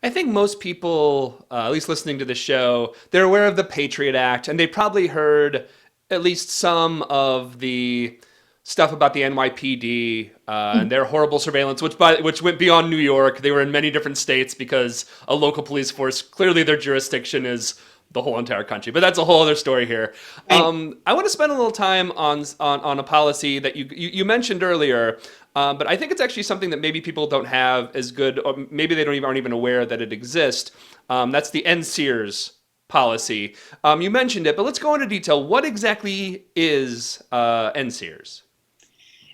I think most people, at least listening to the show, they're aware of the Patriot Act, and they probably heard at least some of the stuff about the NYPD and their horrible surveillance, which went beyond New York. They were in many different states because a local police force, clearly their jurisdiction is the whole entire country. But that's a whole other story here. Right. I want to spend a little time on a policy that you mentioned earlier, but I think it's actually something that maybe people don't have as good, or maybe they aren't even aware that it exists. That's the NSEERS policy. You mentioned it, but let's go into detail. What exactly is NSEERS?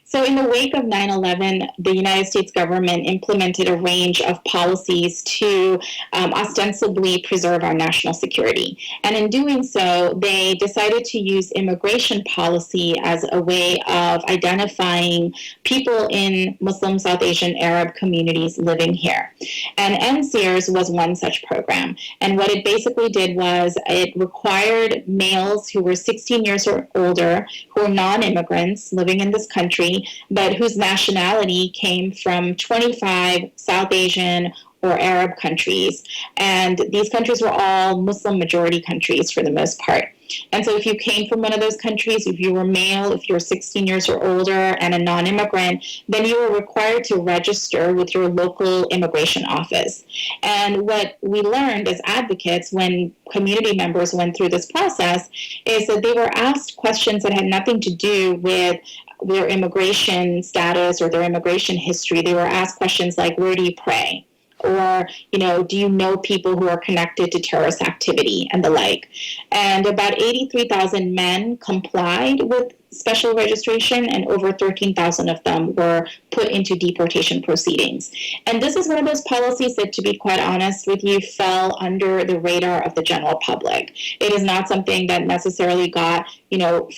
So, in the wake of 9/11, the United States government implemented a range of policies to ostensibly preserve our national security. And in doing so, they decided to use immigration policy as a way of identifying people in Muslim, South Asian, Arab communities living here. And NSEERS was one such program. And what it basically did was it required males who were 16 years or older, who were non-immigrants living in this country, but whose nationality came from 25 South Asian or Arab countries. And these countries were all Muslim majority countries for the most part. And so if you came from one of those countries, if you were male, if you were 16 years or older and a non-immigrant, then you were required to register with your local immigration office. And what we learned as advocates when community members went through this process is that they were asked questions that had nothing to do with their immigration status or their immigration history. They were asked questions like, where do you pray? Or, do you know people who are connected to terrorist activity and the like? And about 83,000 men complied with special registration, and over 13,000 of them were put into deportation proceedings. And this is one of those policies that, to be quite honest with you, fell under the radar of the general public. It is not something that necessarily got,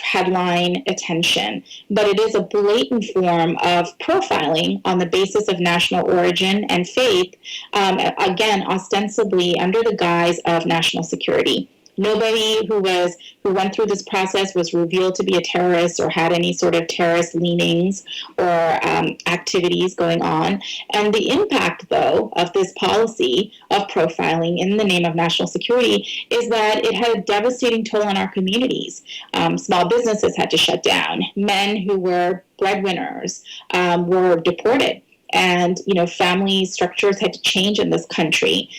headline attention, but it is a blatant form of profiling on the basis of national origin and faith, again, ostensibly under the guise of national security. Nobody who went through this process was revealed to be a terrorist or had any sort of terrorist leanings or activities going on. And the impact, though, of this policy of profiling in the name of national security is that it had a devastating toll on our communities. Small businesses had to shut down. Men who were breadwinners were deported. And, family structures had to change in this country.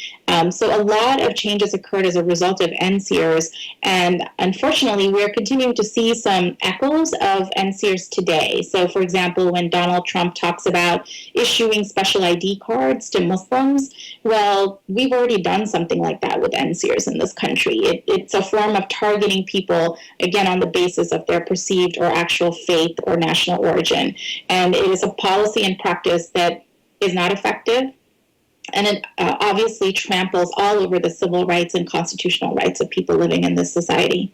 So a lot of changes occurred as a result of NSEERS. And unfortunately, we're continuing to see some echoes of NSEERS today. So, for example, when Donald Trump talks about issuing special ID cards to Muslims, well, we've already done something like that with NSEERS in this country. It's a form of targeting people, again, on the basis of their perceived or actual faith or national origin. And it is a policy and practice that is not effective, and it obviously tramples all over the civil rights and constitutional rights of people living in this society.